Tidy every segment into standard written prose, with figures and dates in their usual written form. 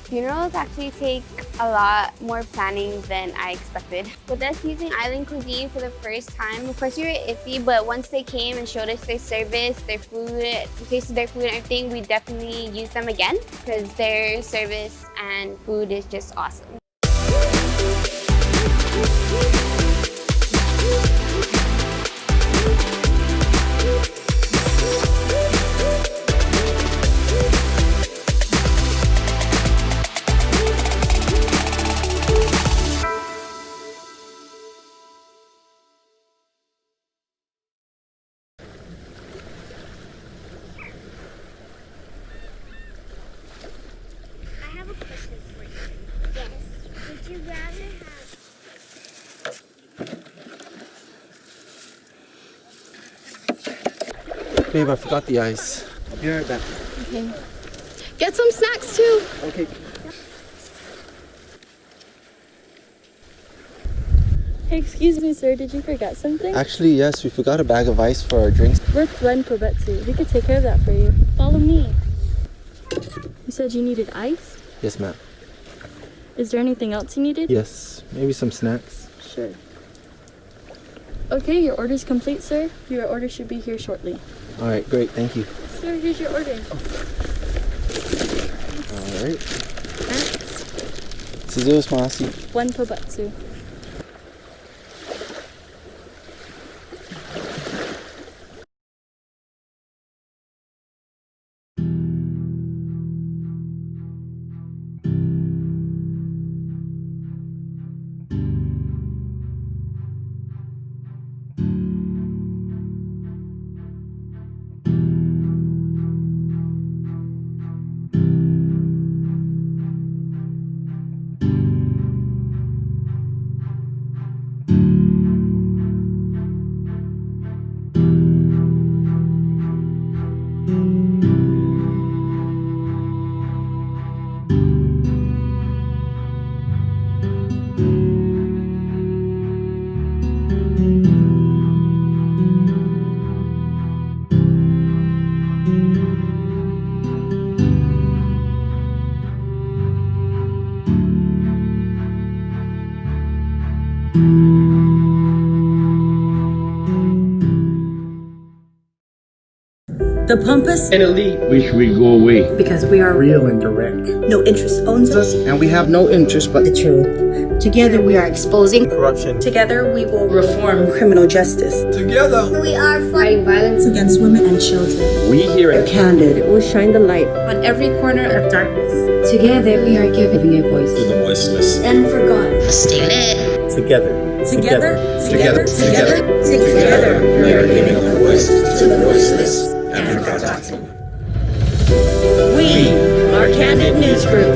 Funerals actually take a lot more planning than I expected. With us using island cuisine for the first time, of course we were iffy, but once they came and showed us their service, their food, we tasted their food and everything, we definitely use them again because their service and food is just awesome. I have a question for you. Yes. Would you rather have... Babe, I forgot the ice. Be right back. Okay. Get some snacks too. Okay. Hey, excuse me, sir. Did you forget something? Actually, yes, we forgot a bag of ice for our drinks. Worth one pobetsu. We could take care of that for you. Follow me. You said you needed ice? Yes, ma'am. Is there anything else you needed? Yes, maybe some snacks. Sure. Okay, your order's complete, sir. Your order should be here shortly. All right, great. Thank you. Sir, here's your order. All right. Suzu's Masi. One pobetsu. The Pampas, an elite wish we go away. because we are Real and direct. no interest owns us. And we have no interest but The truth. Together we are exposing. Corruption. Together we will reform criminal justice together. We are fighting violence. against women and children. We here at Candid will shine the light on every corner of darkness. Together, we are giving a voice to the voiceless. And forgotten. Together. Together, Together. together, we are giving a voice to the voiceless and forgotten. we are Candid News Group.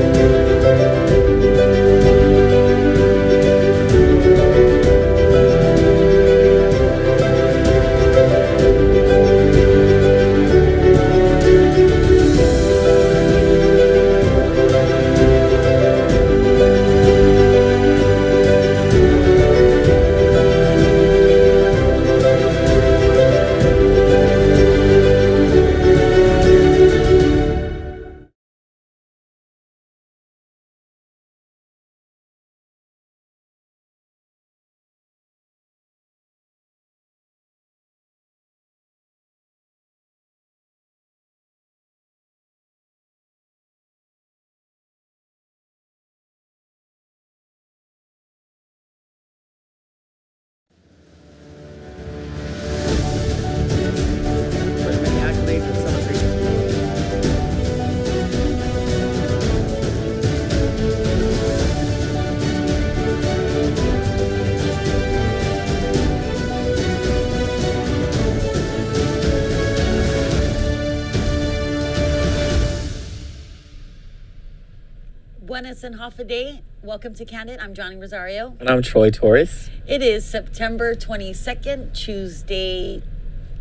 Buenas and half a day. Welcome to Candid. I'm Johnny Rosario. And I'm Troy Torres. It is September 22nd, Tuesday,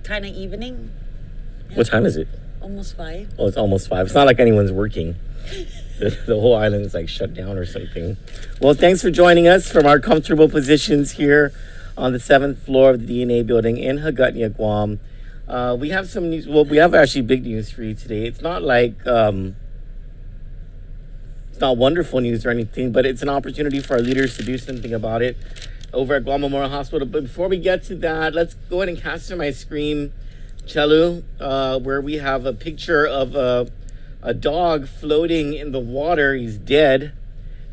kind of evening. What time is it? Almost 5. Oh, it's almost 5. It's not like anyone's working. The whole island is like shut down or something. Well, thanks for joining us from our comfortable positions here on the 7th floor of the DNA building in Hagåtña, Guam. We have some news. Well, we have actually big news for you today. It's not like It's not wonderful news or anything, but it's an opportunity for our leaders to do something about it over at Guam Memorial Hospital. But before we get to that, let's go ahead and cast to my screen, Chelu, where we have a picture of a dog floating in the water. He's dead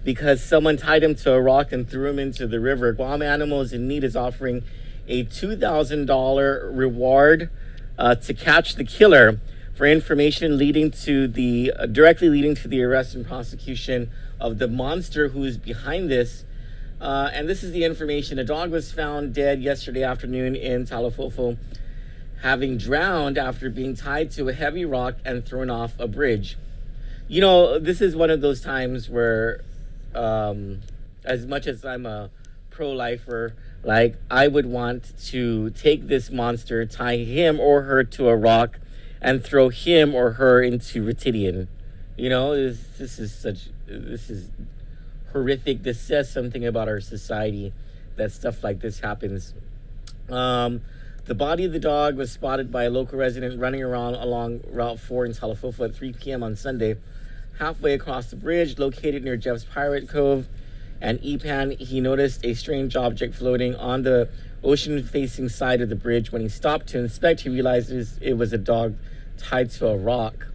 because someone tied him to a rock and threw him into the river. Guam Animals in Need is offering a $2,000 reward to catch the killer for information directly leading to the arrest and prosecution of the monster who is behind this. And this is the information. A dog was found dead yesterday afternoon in Talafofo, having drowned after being tied to a heavy rock and thrown off a bridge. You know, this is one of those times where, as much as I'm a pro-lifer, like, I would want to take this monster, tie him or her to a rock, and throw him or her into Retidian. You know, this is horrific. This says something about our society that stuff like this happens. The body of the dog was spotted by a local resident running around along Route 4 in Talafofo at 3 p.m. on Sunday, halfway across the bridge located near Jeff's Pirate Cove and Epan. He noticed a strange object floating on the ocean-facing side of the bridge. When he stopped to inspect, he realized it was a dog tied to a rock.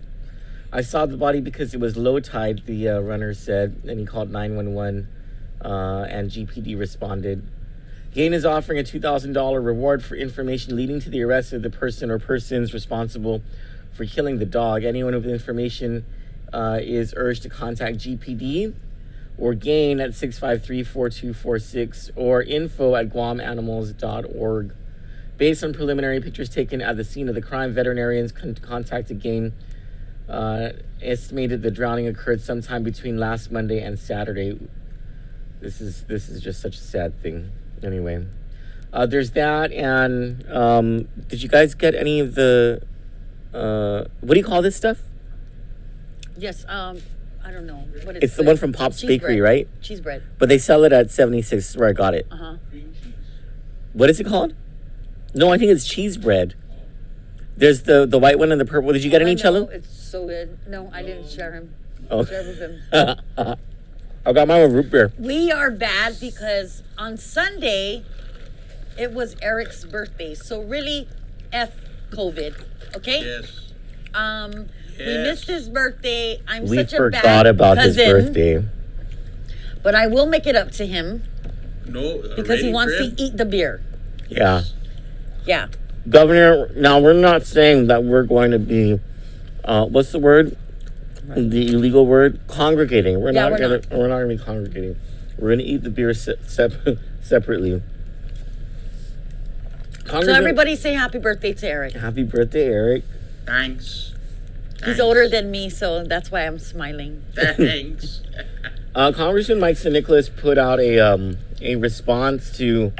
I saw the body because it was low tide, the runner said, and he called 911, and GPD responded. GAIN is offering a $2,000 reward for information leading to the arrest of the person or persons responsible for killing the dog. Anyone with information is urged to contact GPD or GAIN at 653-4246 or info@guamanimals.org. Based on preliminary pictures taken at the scene of the crime, veterinarians contacted GAIN estimated the drowning occurred sometime between last Monday and Saturday. This is just such a sad thing. Anyway, there's that, and did you guys get any of the what do you call this stuff? Yes, I don't know. What is It's the one from Pop's cheese Bakery, bread. right? Cheese bread. But they sell it at 76 where I got it. Uh-huh. What is it called? No, I think it's cheese bread. There's the white one and the purple. Did you get any, Cello? It's so good. No, I didn't share him. Oh. Share with him. I got mine with root beer. We are bad because on Sunday, it was Eric's birthday. So really, F COVID, okay? Yes. We missed his birthday. I'm We such a bad forgot about his cousin, birthday. But I will make it up to him No, because he wants crib? to eat the beer. Yeah. Yeah. Governor, now we're not saying that we're going to be, what's the word? The illegal word? Congregating. We're not gonna be congregating. We're gonna eat the beer separately. So everybody say happy birthday to Eric. Happy birthday, Eric. Thanks. He's older than me, so that's why I'm smiling. Thanks. Congressman Mike St. Nicholas put out a response to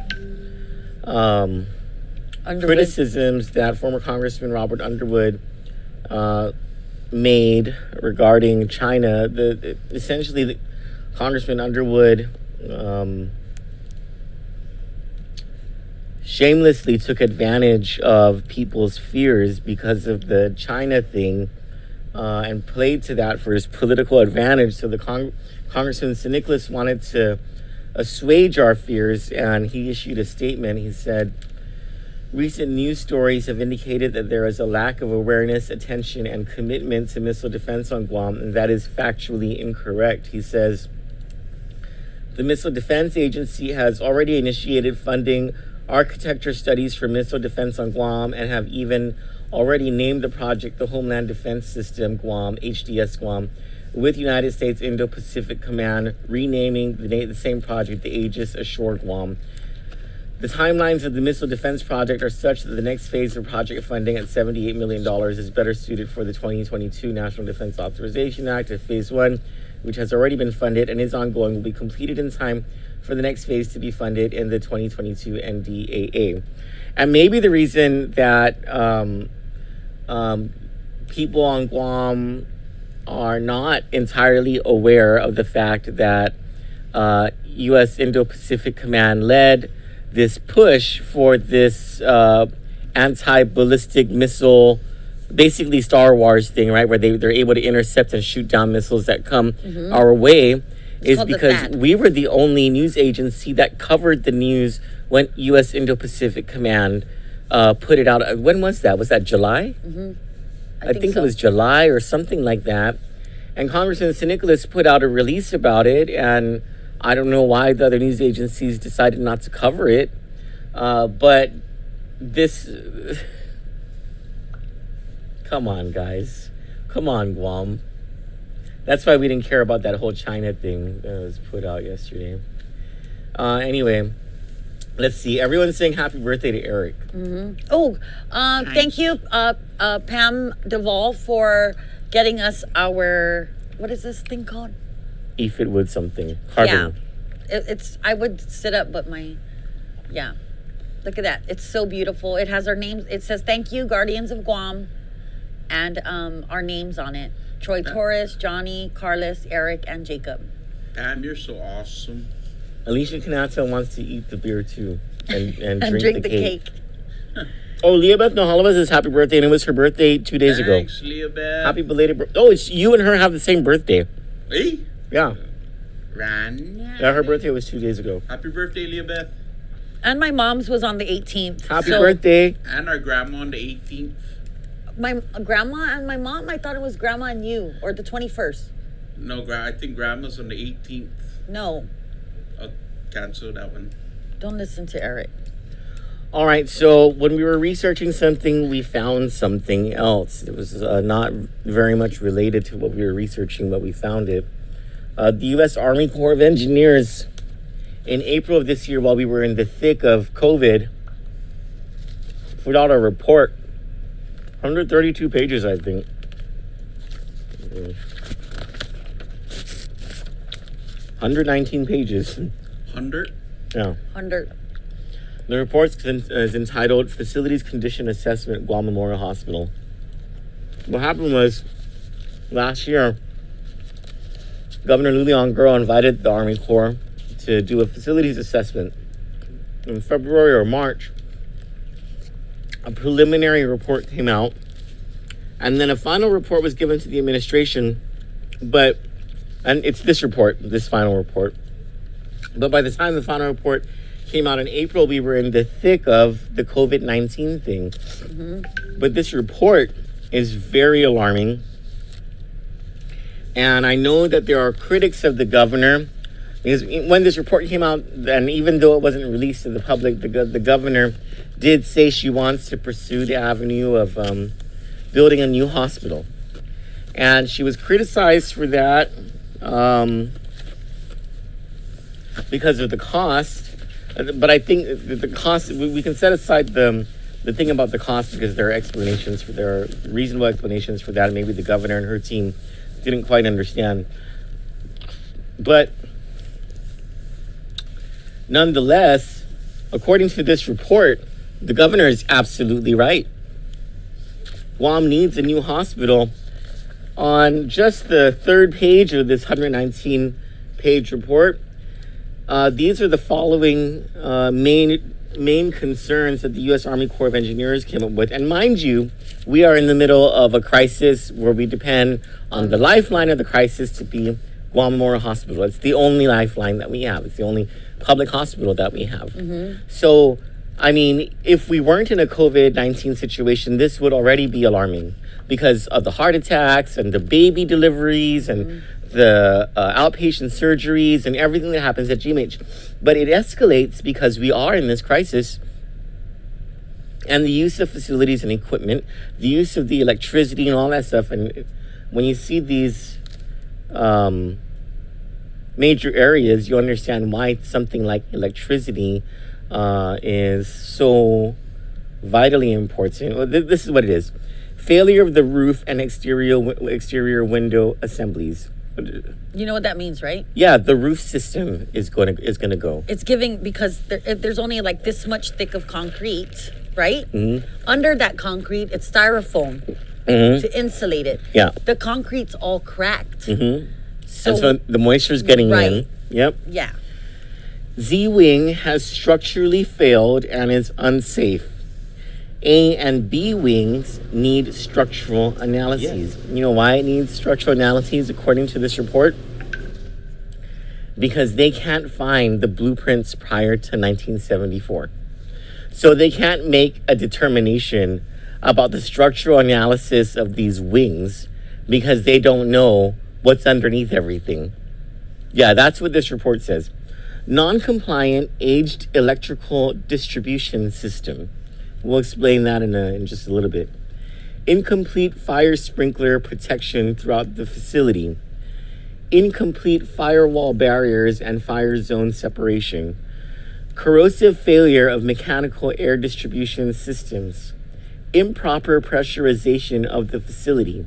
criticisms that former Congressman Robert Underwood made regarding China. Essentially, Congressman Underwood shamelessly took advantage of people's fears because of the China thing and played to that for his political advantage. So the Congressman St. Nicholas wanted to assuage our fears, and he issued a statement. He said, recent news stories have indicated that there is a lack of awareness, attention, and commitment to missile defense on Guam, and that is factually incorrect. He says, the Missile Defense Agency has already initiated funding architecture studies for missile defense on Guam and have even already named the project the Homeland Defense System Guam, HDS Guam, with United States Indo-Pacific Command renaming the same project the Aegis Ashore Guam. The timelines of the missile defense project are such that the next phase of project funding at $78 million is better suited for the 2022 National Defense Authorization Act. If phase one, which has already been funded and is ongoing, will be completed in time for the next phase to be funded in the 2022 NDAA. And maybe the reason that people on Guam are not entirely aware of the fact that U.S. Indo-Pacific Command led this push for this anti-ballistic missile basically Star Wars thing, right? Where they're able to intercept and shoot down missiles that come our way, is called the because THAAD. we were the only news agency that covered the news when U.S. Indo-Pacific Command put it out. When was that? Was that July? I think so. it was July or something like that. And Congressman St. Nicholas put out a release about it, and I don't know why the other news agencies decided not to cover it. But this... Come on, guys. Come on, Guam. That's why we didn't care about that whole China thing that was put out yesterday. Anyway, let's see. Everyone's saying happy birthday to Eric. Oh, thank you, Pam Duvall, for getting us our, what is this thing called? If it would something. Carbon. Yeah. It's, I would sit up, but yeah. Look at that. It's so beautiful. It has our names. It says, thank you, Guardians of Guam. And our names on it. Troy Torres, Johnny, Carlos, Eric, and Jacob. Pam, you're so awesome. Alicia Canata wants to eat the beer too. And And drink the cake. Oh, Leah-Beth Nohalava says happy birthday, and it was her birthday 2 days ago. Thanks, Leah-Beth. Happy belated birthday. Oh, it's you and her have the same birthday. Hey, Yeah. Ran. Yeah, her birthday was 2 days ago. Happy birthday, Leah-Beth. And my mom's was on the 18th. Happy birthday. And our grandma on the 18th. My grandma and my mom, I thought it was grandma and you, or the 21st. No, I think grandma's on the 18th. No, I'll cancel that one. don't listen to Eric. All right, so when we were researching something, we found something else. It was not very much related to what we were researching, but we found it. The U.S. Army Corps of Engineers, in April of this year, while we were in the thick of COVID, put out a report. 132 pages, I think. 119 pages. 100? Yeah. 100. The report is entitled Facilities Condition Assessment, Guam Memorial Hospital. What happened was, last year, Governor Luliang Girl invited the Army Corps to do a facilities assessment. In February or March, a preliminary report came out, and then a final report was given to the administration, and it's this report, this final report. But by the time the final report came out in April, we were in the thick of the COVID-19 thing. But this report is very alarming. And I know that there are critics of the governor, because when this report came out, and even though it wasn't released to the public, the governor did say she wants to pursue the avenue of building a new hospital. And she was criticized for that because of the cost. But I think the cost, we can set aside the thing about the cost, because there are reasonable explanations for that, and maybe the governor and her team didn't quite understand. But nonetheless, according to this report, the governor is absolutely right. Guam needs a new hospital. On just the third page of this 119-page report, these are the following main concerns that the U.S. Army Corps of Engineers came up with. And mind you, we are in the middle of a crisis where we depend on the lifeline of the crisis to be Guam Memorial Hospital. It's the only lifeline that we have. It's the only public hospital that we have. So, I mean, if we weren't in a COVID-19 situation, this would already be alarming because of the heart attacks and the baby deliveries and the outpatient surgeries and everything that happens at GMH. But it escalates because we are in this crisis, and the use of facilities and equipment, the use of the electricity and all that stuff. And when you see these major areas, you understand why something like electricity is so vitally important. Well, this is what it is. Failure of the roof and exterior window assemblies. You know what that means, right? Yeah, the roof system is gonna go. It's giving, because there's only like this much thick of concrete, right? Under that concrete, it's styrofoam to insulate it. Yeah. The concrete's all cracked. And so the moisture's getting in. Yep. Yeah. Z-Wing has structurally failed and is unsafe. A and B wings need structural analyses. You know why it needs structural analyses according to this report? Because they can't find the blueprints prior to 1974. So they can't make a determination about the structural analysis of these wings because they don't know what's underneath everything. Yeah, that's what this report says. Non-compliant aged electrical distribution system. We'll explain that in just a little bit. Incomplete fire sprinkler protection throughout the facility. Incomplete firewall barriers and fire zone separation. Corrosive failure of mechanical air distribution systems. Improper pressurization of the facility.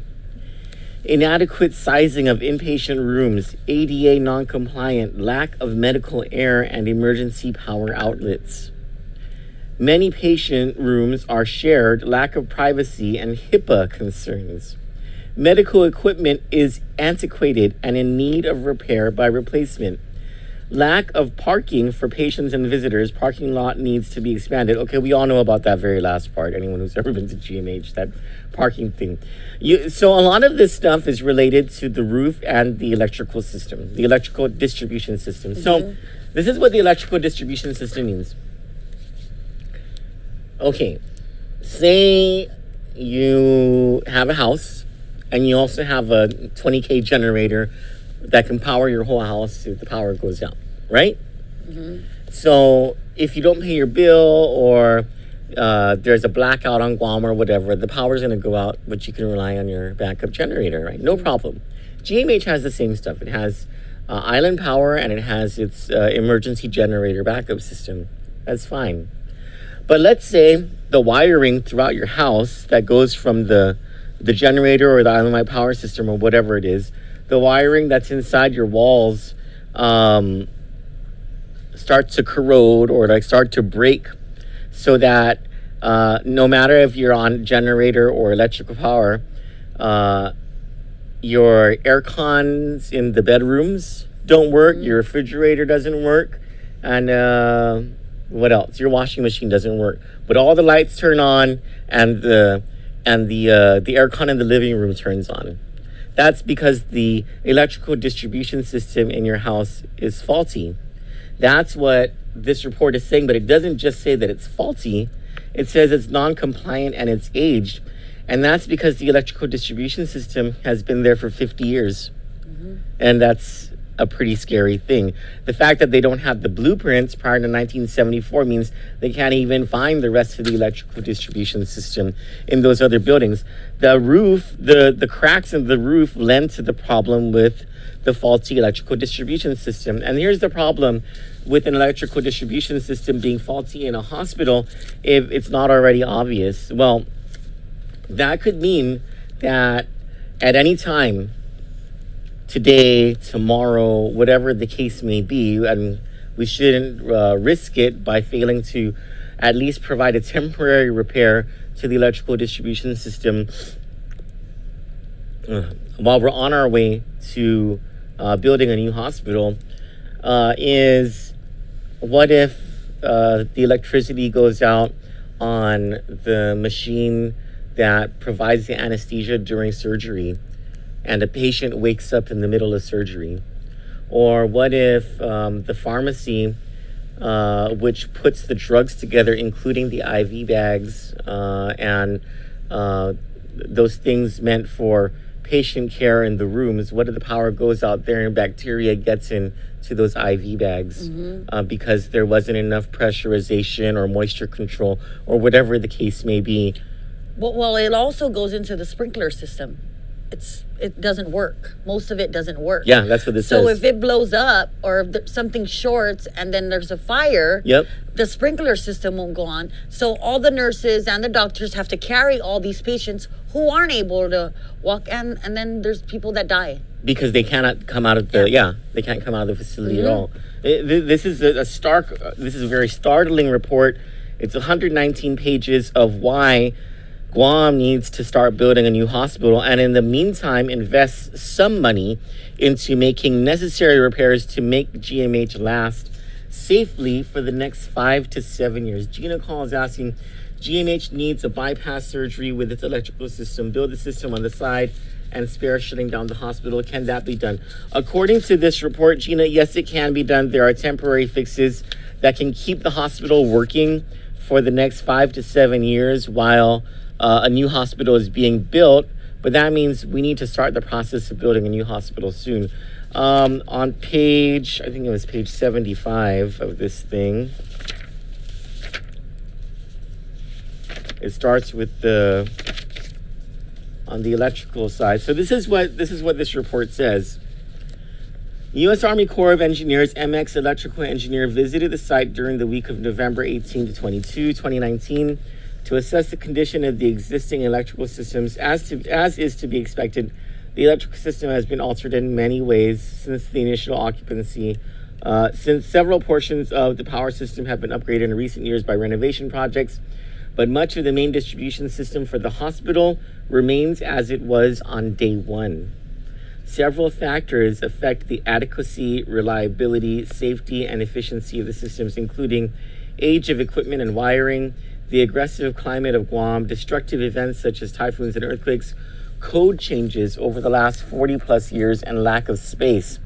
Inadequate sizing of inpatient rooms, ADA non-compliant, lack of medical air and emergency power outlets. Many patient rooms are shared, lack of privacy, and HIPAA concerns. Medical equipment is antiquated and in need of repair by replacement. Lack of parking for patients and visitors. Parking lot needs to be expanded. Okay, we all know about that very last part. Anyone who's ever been to GMH, that parking thing. So a lot of this stuff is related to the roof and the electrical system, the electrical distribution system. So this is what the electrical distribution system means. Okay, say you have a house and you also have a 20K generator that can power your whole house if the power goes down, right? So if you don't pay your bill or there's a blackout on Guam or whatever, the power's going to go out, but you can rely on your backup generator, right? No problem. GMH has the same stuff. It has island power and it has its emergency generator backup system. That's fine. But let's say the wiring throughout your house that goes from the generator or the island-wide power system or whatever it is, the wiring that's inside your walls start to corrode or like start to break, so that no matter if you're on generator or electrical power, your air cons in the bedrooms don't work, your refrigerator doesn't work, and what else? Your washing machine doesn't work, but all the lights turn on and the air con in the living room turns on. That's because the electrical distribution system in your house is faulty. That's what this report is saying, but it doesn't just say that it's faulty. It says it's non-compliant and it's aged. And that's because the electrical distribution system has been there for 50 years. And that's a pretty scary thing. The fact that they don't have the blueprints prior to 1974 means they can't even find the rest of the electrical distribution system in those other buildings. The roof, the cracks in the roof lend to the problem with the faulty electrical distribution system. And here's the problem with an electrical distribution system being faulty in a hospital if it's not already obvious. Well, that could mean that at any time, today, tomorrow, whatever the case may be, and we shouldn't risk it by failing to at least provide a temporary repair to the electrical distribution system while we're on our way to building a new hospital. Is what if the electricity goes out on the machine that provides the anesthesia during surgery and a patient wakes up in the middle of surgery? Or what if the pharmacy, which puts the drugs together, including the IV bags and those things meant for patient care in the rooms, what if the power goes out there and bacteria gets into those IV bags because there wasn't enough pressurization or moisture control or whatever the case may be? Well, it also goes into the sprinkler system. It doesn't work. Most of it doesn't work. Yeah, that's what this says. So if it blows up or if something shorts and then there's a fire, the sprinkler system won't go on. So all the nurses and the doctors have to carry all these patients who aren't able to walk, and then there's people that die. Because they cannot come out of the, they can't come out of the facility at all. This is this is a very startling report. It's 119 pages of why Guam needs to start building a new hospital, and in the meantime invest some money into making necessary repairs to make GMH last safely for the next 5 to 7 years. Gina Call is asking, GMH needs a bypass surgery with its electrical system. Build the system on the side and spare shutting down the hospital. Can that be done? According to this report, Gina, yes, it can be done. There are temporary fixes that can keep the hospital working for the next 5 to 7 years while a new hospital is being built. But that means we need to start the process of building a new hospital soon. On page, I think it was page 75 of this thing, it starts with on the electrical side. So this is what this report says. U.S. Army Corps of Engineers MX electrical engineer visited the site during the week of November 18 to 22, 2019 to assess the condition of the existing electrical systems. As is to be expected, the electrical system has been altered in many ways since the initial occupancy. Since several portions of the power system have been upgraded in recent years by renovation projects, but much of the main distribution system for the hospital remains as it was on day one. Several factors affect the adequacy, reliability, safety, and efficiency of the systems, including age of equipment and wiring, the aggressive climate of Guam, destructive events such as typhoons and earthquakes, code changes over the last 40 plus years, and lack of space.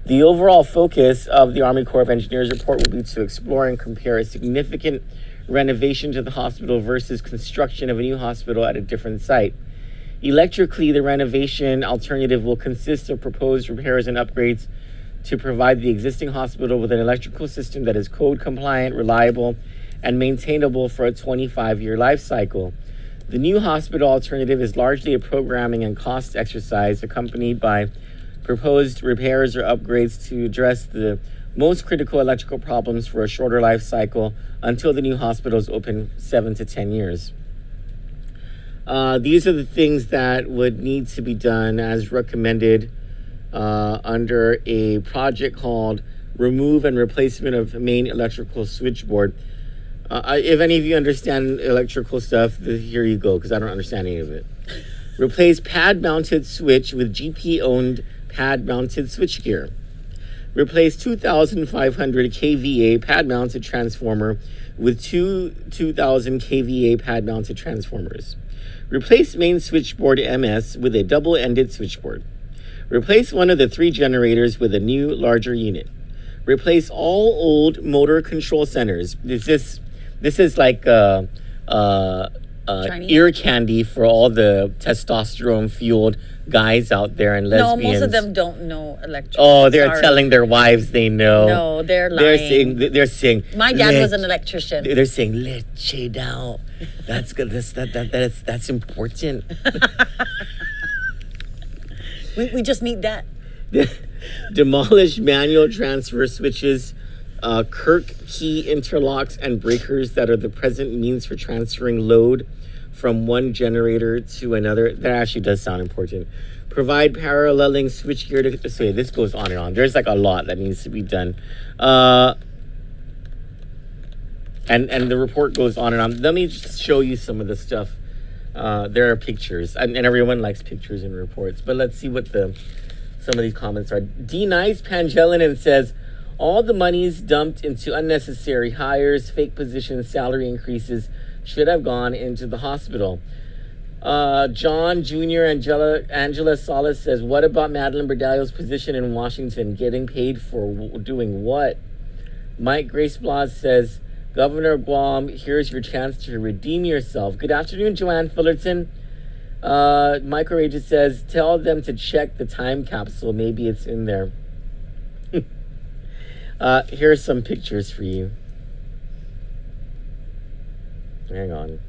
The overall focus of the Army Corps of Engineers report will be to explore and compare a significant renovation to the hospital versus construction of a new hospital at a different site. Electrically, the renovation alternative will consist of proposed repairs and upgrades to provide the existing hospital with an electrical system that is code compliant, reliable, and maintainable for a 25-year life cycle. The new hospital alternative is largely a programming and cost exercise accompanied by proposed repairs or upgrades to address the most critical electrical problems for a shorter life cycle until the new hospital is open 7 to 10 years. These are the things that would need to be done as recommended under a project called Remove and Replacement of Main Electrical Switchboard. If any of you understand electrical stuff, here you go, because I don't understand any of it. Replace pad-mounted switch with GP-owned pad-mounted switchgear. Replace 2,500 kVA pad-mounted transformer with two 2,000 kVA pad-mounted transformers. Replace main switchboard MS with a double-ended switchboard. Replace one of the 3 generators with a new, larger unit. Replace all old motor control centers. This is like ear candy for all the testosterone-fueled guys out there and lesbians. No, most of them don't know electric. Oh, they're telling their wives they know. No, they're lying. They're saying. My dad was an electrician. They're saying leche down. That's good. That's important. we just need that. Demolish manual transfer switches, Kirk key interlocks, and breakers that are the present means for transferring load from one generator to another. That actually does sound important. Provide paralleling switchgear to. So this goes on and on. There's like a lot that needs to be done. And the report goes on and on. Let me just show you some of the stuff. There are pictures, and everyone likes pictures in reports. But let's see what some of these comments are. D. Nice Pangelinan says, all the monies dumped into unnecessary hires, fake positions, salary increases should have gone into the hospital. John Jr. Angela Salas says, what about Madeline Berdalio's position in Washington? Getting paid for doing what? Mike Grace Blas says, Governor of Guam, here's your chance to redeem yourself. Good afternoon, Joanne Fullerton. Michael Rages says, tell them to check the time capsule. Maybe it's in there. Here are some pictures for you. Hang on.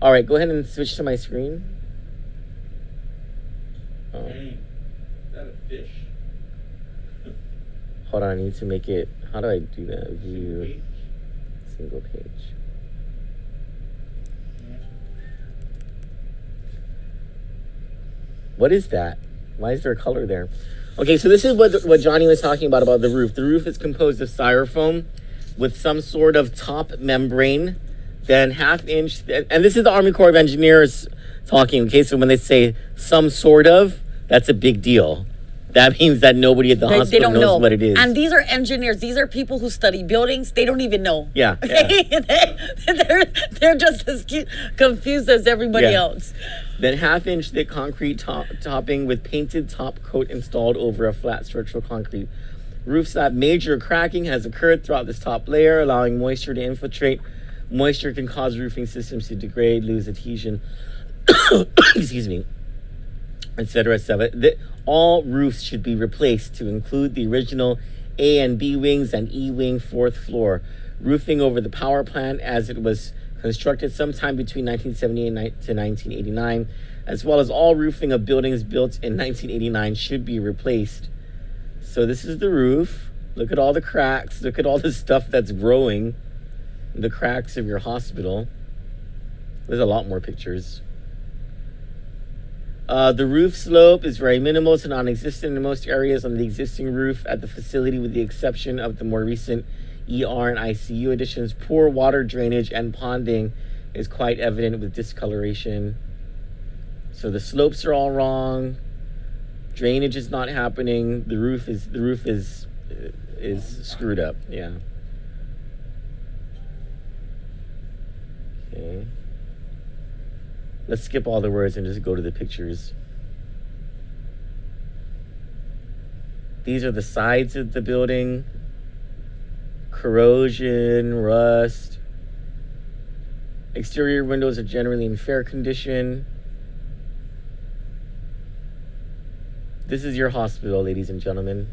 All right, go ahead and switch to my screen. Oh. Dang, is that a fish? Hold on, I need to make it. How do I do that? View. Single page. What is that? Why is there a color there? Okay, so this is what Johnny was talking about the roof. The roof is composed of styrofoam with some sort of top membrane, then 1/2 inch, and this is the Army Corps of Engineers talking, okay? So when they say some sort of, that's a big deal, That means that nobody at the They hospital don't knows know what it is. And these are engineers. These are people who study buildings. They don't even know. Yeah, They're just as confused as everybody Yeah. else. Then half-inch thick concrete topping with painted top coat installed over a flat structural concrete roof slab. Major cracking has occurred throughout this top layer, allowing moisture to infiltrate. Moisture can cause roofing systems to degrade, lose adhesion, excuse me, etc., etc. All roofs should be replaced to include the original A and B wings and E wing 4th floor. Roofing over the power plant as it was constructed sometime between 1978 to 1989, as well as all roofing of buildings built in 1989 should be replaced. So this is the roof. Look at all the cracks. Look at all the stuff that's growing. The cracks of your hospital. There's a lot more pictures. The roof slope is very minimal to non-existent in most areas on the existing roof at the facility, with the exception of the more recent ER and ICU additions. Poor water drainage and ponding is quite evident with discoloration. So the slopes are all wrong. Drainage is not happening. The roof is screwed up. Yeah. Okay. Let's skip all the words and just go to the pictures. These are the sides of the building. Corrosion, rust. Exterior windows are generally in fair condition. This is your hospital, ladies and gentlemen.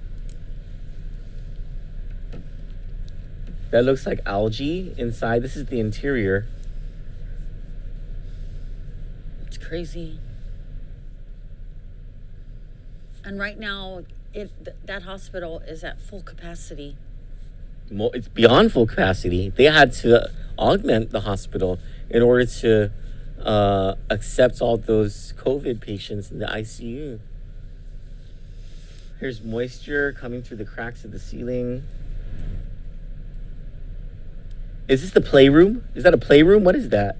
That looks like algae inside. This is the interior. Crazy. And right now, that hospital is at full capacity. It's beyond full capacity. They had to augment the hospital in order to accept all those COVID patients in the ICU. Here's moisture coming through the cracks of the ceiling. Is this the playroom? Is that a playroom? What is that?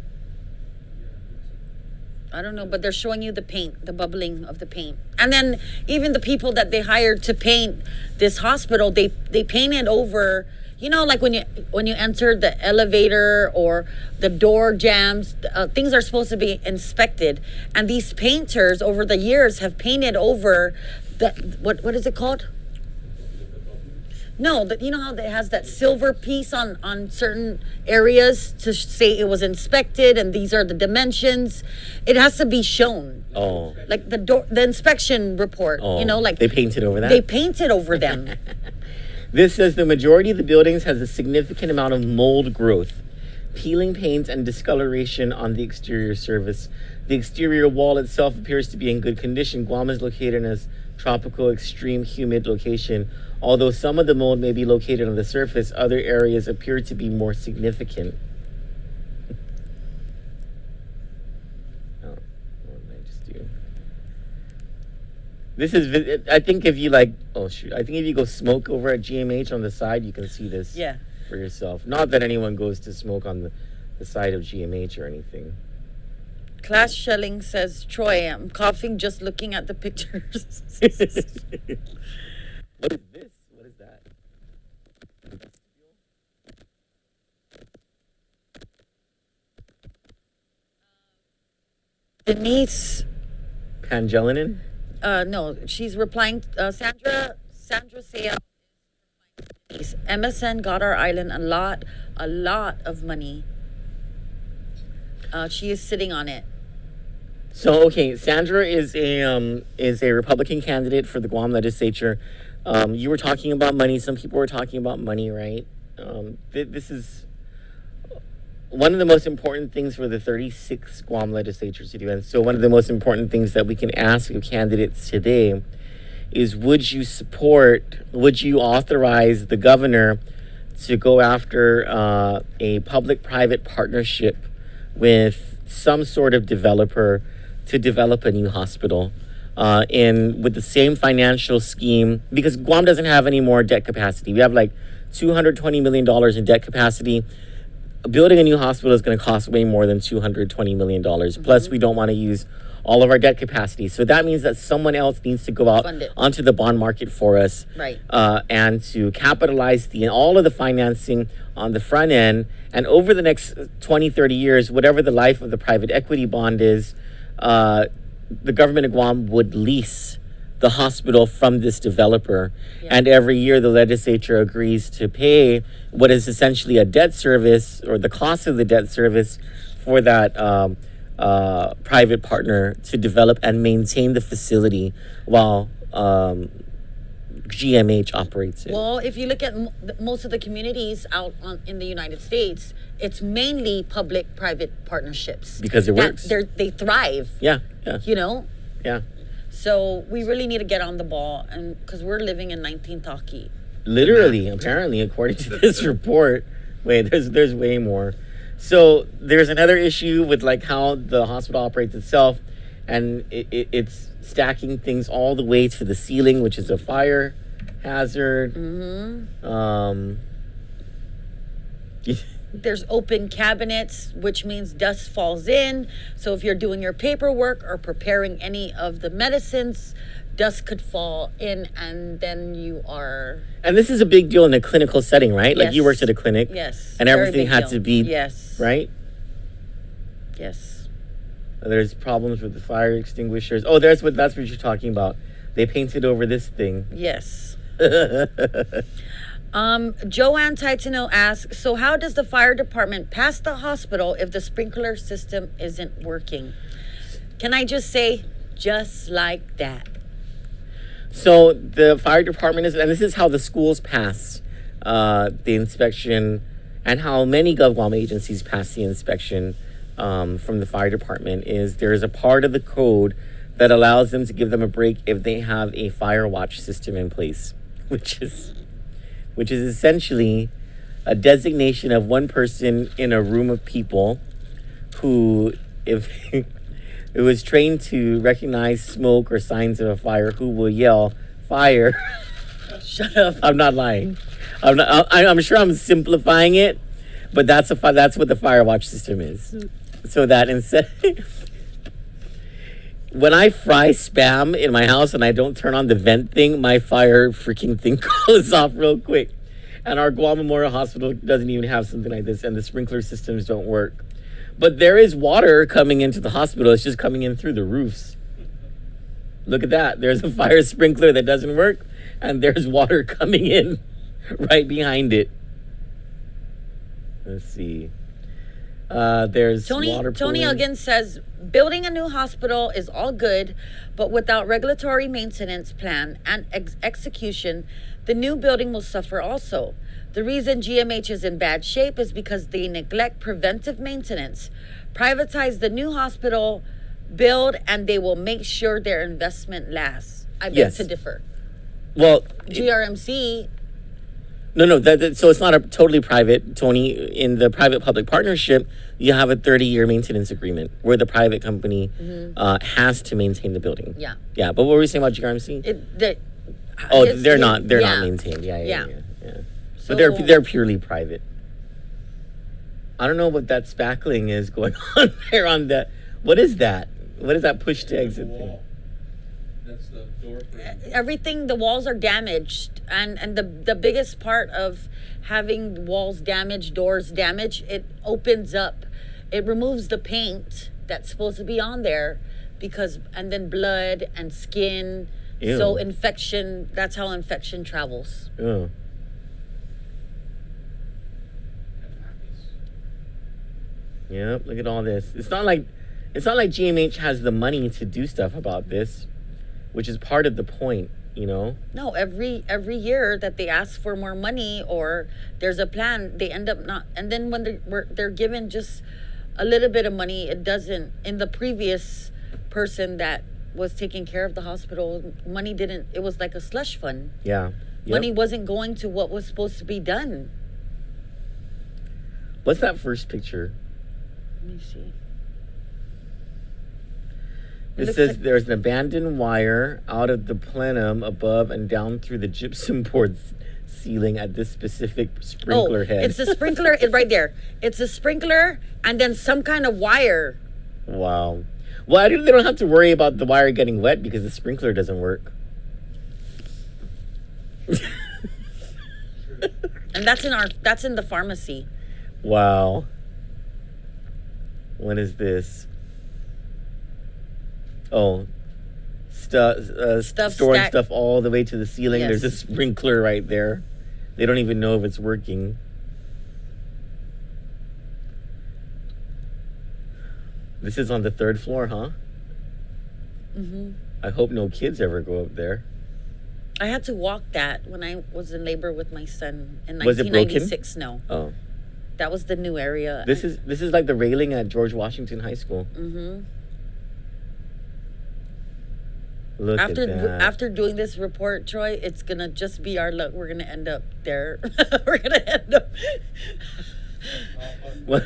I don't know, but they're showing you the paint, the bubbling of the paint. And then even the people that they hired to paint this hospital, they painted over, you know, like when you enter the elevator or the door jams, things are supposed to be inspected. And these painters over the years have painted over what is it called? No, you know how it has that silver piece on certain areas to say it was inspected and these are the dimensions. It has to be shown. Oh. Like the inspection report. Oh. You know, like they painted over that? They painted over them. This says the majority of the buildings has a significant amount of mold growth, peeling paint, and discoloration on the exterior surface. The exterior wall itself appears to be in good condition. Guam is located in a tropical, extreme humid location. Although some of the mold may be located on the surface, other areas appear to be more significant. What did I just do? This is, I think if you I think if you go smoke over at GMH on the side, you can see this for yourself. Not that anyone goes to smoke on the side of GMH or anything. Class Shelling says, Troy, I'm coughing just looking at the pictures. What is this? What is that? Denise. Pangelinan? No, she's replying. Sandra Sayal. MSN got our island a lot of money. She is sitting on it. So okay, Sandra is a Republican candidate for the Guam legislature. You were talking about money. Some people were talking about money, right? This is one of the most important things for the 36 Guam legislatures to do. And so one of the most important things that we can ask of candidates today is, would you authorize the governor to go after a public-private partnership with some sort of developer to develop a new hospital? And with the same financial scheme, because Guam doesn't have any more debt capacity. We have like $220 million in debt capacity. Building a new hospital is going to cost way more than $220 million. Plus, we don't want to use all of our debt capacity. So that means that someone else needs to go out Fund it. onto the bond market for us, Right. and to capitalize all of the financing on the front end. And over the next 20, 30 years, whatever the life of the private equity bond is, the government of Guam would lease the hospital from this developer. Yeah. And every year the legislature agrees to pay what is essentially a debt service, or the cost of the debt service, for that private partner to develop and maintain the facility while GMH operates it. Well, if you look at most of the communities in the United States, it's mainly public-private partnerships. Because it works. They thrive. Yeah. You know? Yeah. So we really need to get on the ball, and because we're living in 19 Taki. Literally, apparently, according to this report. Wait, there's way more. So there's another issue with like how the hospital operates itself, and it's stacking things all the way to the ceiling, which is a fire hazard. There's open cabinets, which means dust falls in. So if you're doing your paperwork or preparing any of the medicines, dust could fall in, and then you are... And this is a big deal in a clinical setting, right? Like you Yes. worked at a clinic. Yes. And Very everything big had deal. to be... Yes. Right? Yes. There's problems with the fire extinguishers. Oh, that's what you're talking about. They painted over this thing. Yes. Joanne Titano asks, so how does the fire department pass the hospital if the sprinkler system isn't working? Can I just say, just like that? So the fire department is, and this is how the schools pass the inspection, and how many GovGuam agencies pass the inspection from the fire department, is there is a part of the code that allows them to give them a break if they have a fire watch system in place, which is essentially a designation of one person in a room of people who, if it was trained to recognize smoke or signs of a fire, who will yell, "Fire!" Shut up. I'm not lying. I'm sure I'm simplifying it, but that's what the fire watch system is. So that instead, when I fry Spam in my house and I don't turn on the vent thing, my fire freaking thing goes off real quick. And our Guam Memorial Hospital doesn't even have something like this, and the sprinkler systems don't work. But there is water coming into the hospital. It's just coming in through the roofs. Look at that. There's a fire sprinkler that doesn't work, and there's water coming in right behind it. Let's see. There's water Tony pooling. again says, building a new hospital is all good, but without regulatory maintenance plan and execution, the new building will suffer also. The reason GMH is in bad shape is because they neglect preventive maintenance. Privatize the new hospital, build, and they will make sure their investment lasts. I beg Yes. to differ. Well, GRMC, no. So it's not a totally private, Tony. In the private-public partnership, you have a 30-year maintenance agreement where the private company has to maintain the building. yeah. Yeah, but what were we saying about GRMC? They're not maintained. Yeah. So, But they're purely private. I don't know what that spackling is going on there on that. What is that? What is that push to exit thing? Wall. That's the door frame. everything, the walls are damaged, and the biggest part of having walls damaged, doors damaged, it opens up, it removes the paint that's supposed to be on there, and then blood and skin. Ew. So infection, that's how infection travels. Oh. Yep, look at all this. It's not like GMH has the money to do stuff about this, which is part of the point, you know? No, every year that they ask for more money or there's a plan, they end up not. And then when they're given just a little bit of money, it doesn't. In the previous person that was taking care of the hospital, money didn't. It was like a slush fund. Yeah. Yep. Money wasn't going to what was supposed to be done. What's that first picture? Let me see. It says there's an abandoned wire out of the plenum above and down through the gypsum board ceiling at this specific sprinkler head. It's a sprinkler right there. It's a sprinkler and then some kind of wire. Wow. Well, they don't have to worry about the wire getting wet because the sprinkler doesn't work. And that's in the pharmacy. Wow. What is this? Oh, storing stacked. stuff all the way to the ceiling. Yes. There's a sprinkler right there. They don't even know if it's working. This is on the 3rd floor, huh? Mm-hmm. I hope no kids ever go up there. I had to walk that when I was in labor with my son in Was it broken? 1996. No, Oh, that was the new area. this is like the railing at George Washington High School. Mm-hmm. Look at that. After doing this report, Troy, it's gonna just be our luck. We're gonna end up there. We're gonna end up. Well,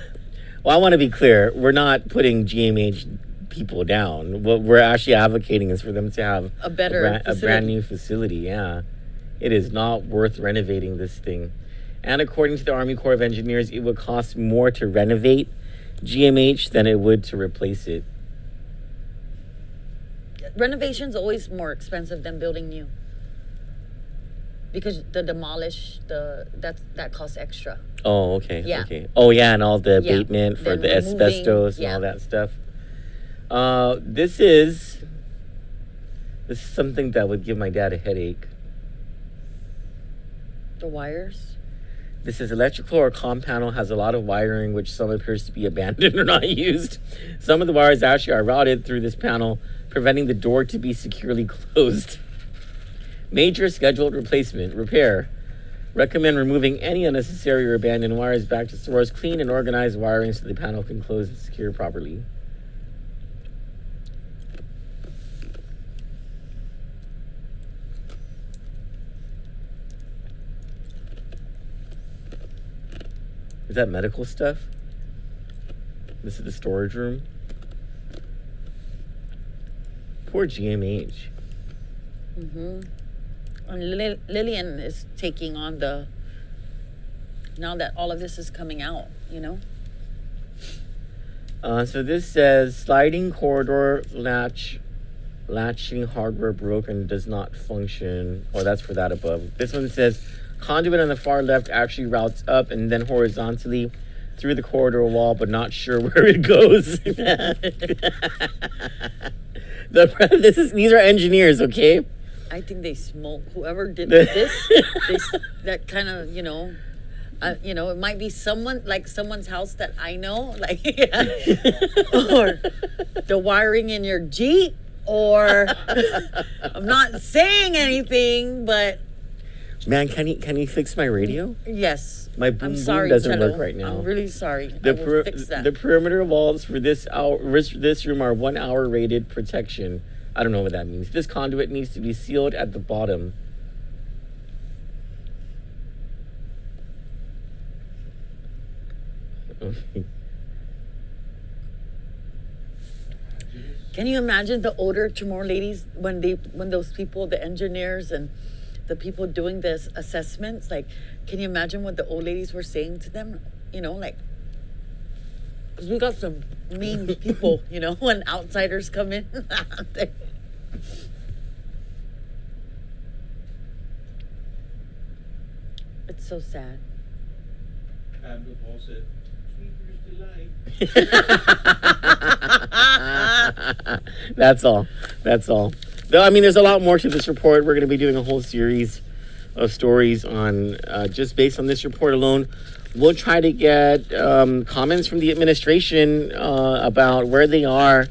I want to be clear. We're not putting GMH people down. What we're actually advocating is for them to have A better a brand new facility. Yeah, it is not worth renovating this thing. And according to the Army Corps of Engineers, it would cost more to renovate GMH than it would to replace it. Renovation's always more expensive than building new. Because the demolish that costs extra. Oh, okay. Yeah. Okay. Oh, yeah, and all the Yeah. abatement for Then the removing- asbestos and yeah. all that stuff. This is something that would give my dad a headache. The wires. This is electrical or comm panel has a lot of wiring, which some appears to be abandoned or not used. Some of the wires actually are routed through this panel, preventing the door to be securely closed. Major scheduled repair. Recommend removing any unnecessary or abandoned wires back to source. Clean and organize wiring so the panel can close and secure properly. Is that medical stuff? This is the storage room. Poor GMH. Mm-hmm. And Lillian is taking on now that all of this is coming out, you know? So this says sliding corridor latching hardware broken, does not function. Oh, that's for that above. This one says conduit on the far left actually routes up and then horizontally through the corridor wall, but not sure where it goes. These are engineers, okay? I think they smoke. Whoever did this, that kind of, it might be someone's house that I know, like, or the wiring in your Jeep, or I'm not saying anything, but Man, can you fix my radio? yes, My boom I'm boom sorry, doesn't Cello. work right now. I'm really sorry. I will fix that. The perimeter walls for this room are 1 hour rated protection. I don't know what that means. This conduit needs to be sealed at the bottom. Can you imagine the odor tomorrow, ladies, when those people, the engineers and the people doing this assessments, like, can you imagine what the old ladies were saying to them? Like, because we got some mean people, when outsiders come in. It's so sad. And the Paul said, "Sweeper's delight." That's all. Though, I mean, there's a lot more to this report. We're going to be doing a whole series of stories on just based on this report alone. We'll try to get comments from the administration about where they are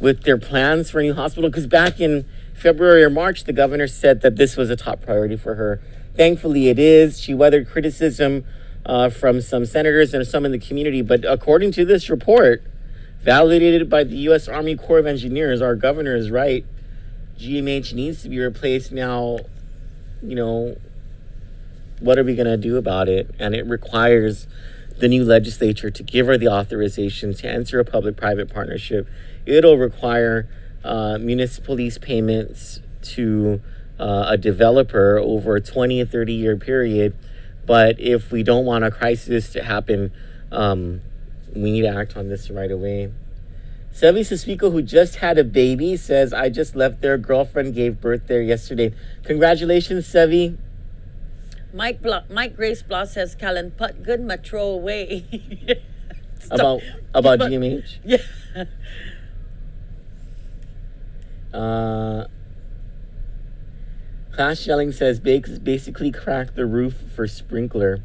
with their plans for a new hospital. Because back in February or March, the governor said that this was a top priority for her. Thankfully, it is. She weathered criticism from some senators and some in the community. But according to this report, validated by the U.S. Army Corps of Engineers, our governor is right. GMH needs to be replaced now. What are we going to do about it? And it requires the new legislature to give her the authorization to enter a public-private partnership. It'll require municipal lease payments to a developer over a 20 or 30-year period. But if we don't want a crisis to happen, we need to act on this right away. Sevi Suspico, who just had a baby, says, I just left there. Girlfriend gave birth there yesterday. Congratulations, Sevi. Mike Grace Bloss says, Callan put good metro away. About GMH? Yeah. Class Shelling says, basically crack the roof for sprinkler.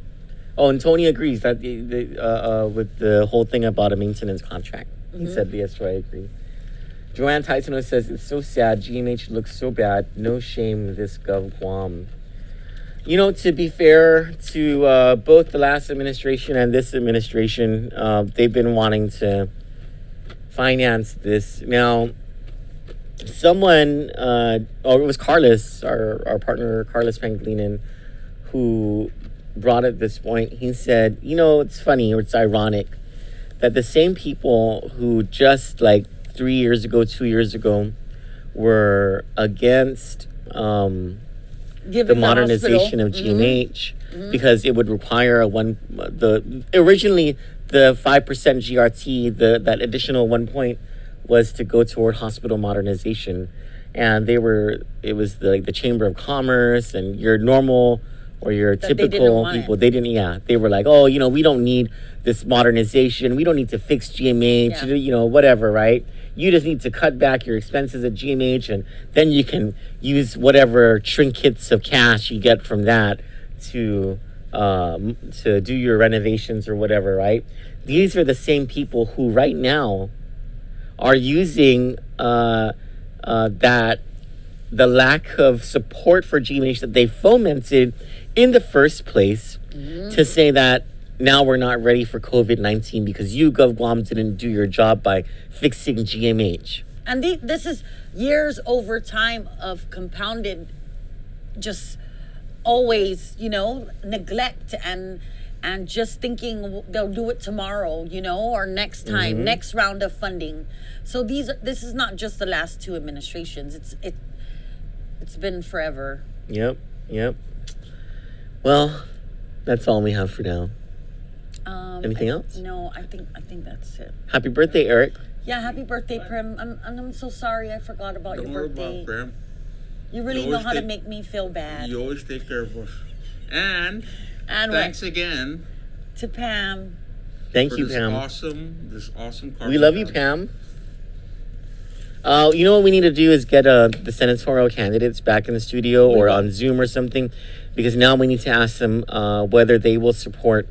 Oh, and Tony agrees that with the whole thing about a maintenance contract. He said, yes, I agree. Joanne Tyson says, it's so sad. GMH looks so bad. No shame, this Gov Guam. You know, to be fair to both the last administration and this administration, they've been wanting to finance this. Now, someone, it was Carlos, our partner, Carlos Pangilinan, who brought up this point. He said, you know, it's funny or it's ironic that the same people who just like 2 years ago, were against the modernization of GMH because it would require originally the 5% GRT, that additional 1 point was to go toward hospital modernization, and it was the Chamber of Commerce and your normal or your typical people. They were like, oh, you know, we don't need this modernization. We don't need to fix GMH, you know, whatever, right? You just need to cut back your expenses at GMH, and then you can use whatever trinkets of cash you get from that to do your renovations or whatever, right? These are the same people who right now are using the lack of support for GMH that they fomented in the first place to say that now we're not ready for COVID-19 because you, Gov Guam, didn't do your job by fixing GMH. And this is years over time of compounded, just always, you know, neglect and just thinking they'll do it tomorrow, you know, or next time, next round of funding. So this is not just the last two administrations. It's been forever. Yep. Well, that's all we have for now. Anything else? No, I think that's it. Happy birthday, Eric. Yeah, happy birthday, Prim. I'm so sorry I forgot about your birthday. About Prim. You really know how to make me feel bad. You always take care of us. And thanks again to Pam. Thank you, this Pam. This awesome We love you, Pam. You know what we need to do is get the senatorial candidates back in the studio or on Zoom or something, because now we need to ask them whether they will support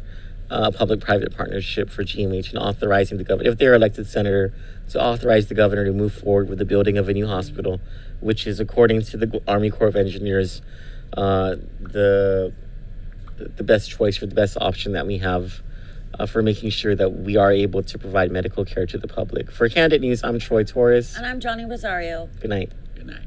a public-private partnership for GMH and authorizing the governor, if they're elected senator, to authorize the governor to move forward with the building of a new hospital, which is, according to the Army Corps of Engineers, the best choice for the best option that we have for making sure that we are able to provide medical care to the public. For Candid News, I'm Troy Torres. And I'm Johnny Rosario. Good night. Good night.